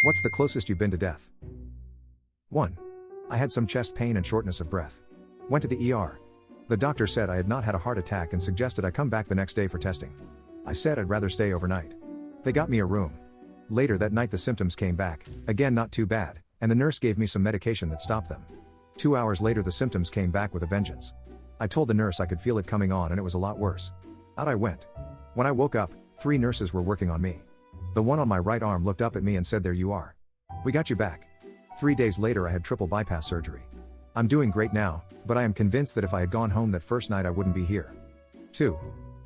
What's the closest you've been to death? 1. I had some chest pain and shortness of breath. Went to the ER. The doctor said I had not had a heart attack and suggested I come back the next day for testing. I said I'd rather stay overnight. They got me a room. Later that night the symptoms came back, again not too bad, and the nurse gave me some medication that stopped them. 2 hours later the symptoms came back with a vengeance. I told the nurse I could feel it coming on and it was a lot worse. Out I went. When I woke up, 3 nurses were working on me. The one on my right arm looked up at me and said, "There you are. We got you back." 3 days later I had triple bypass surgery. I'm doing great now, but I am convinced that if I had gone home that first night I wouldn't be here. 2.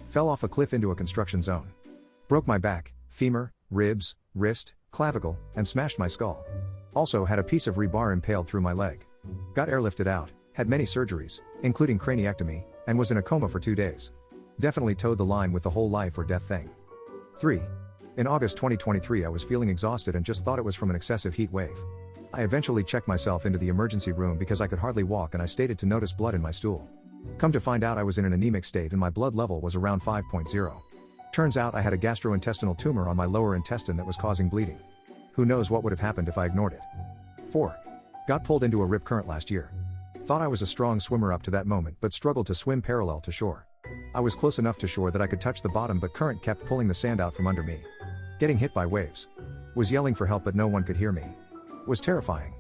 Fell off a cliff into a construction zone. Broke my back, femur, ribs, wrist, clavicle, and smashed my skull. Also had a piece of rebar impaled through my leg. Got airlifted out, had many surgeries, including craniectomy, and was in a coma for 2 days. Definitely towed the line with the whole life or death thing. 3. In August 2023 I was feeling exhausted and just thought it was from an excessive heat wave. I eventually checked myself into the emergency room because I could hardly walk and I stated to notice blood in my stool. Come to find out I was in an anemic state and my blood level was around 5.0. Turns out I had a gastrointestinal tumor on my lower intestine that was causing bleeding. Who knows what would have happened if I ignored it. 4. Got pulled into a rip current last year. Thought I was a strong swimmer up to that moment but struggled to swim parallel to shore. I was close enough to shore that I could touch the bottom but current kept pulling the sand out from under me. Getting hit by waves. Was yelling for help but no one could hear me. Was terrifying.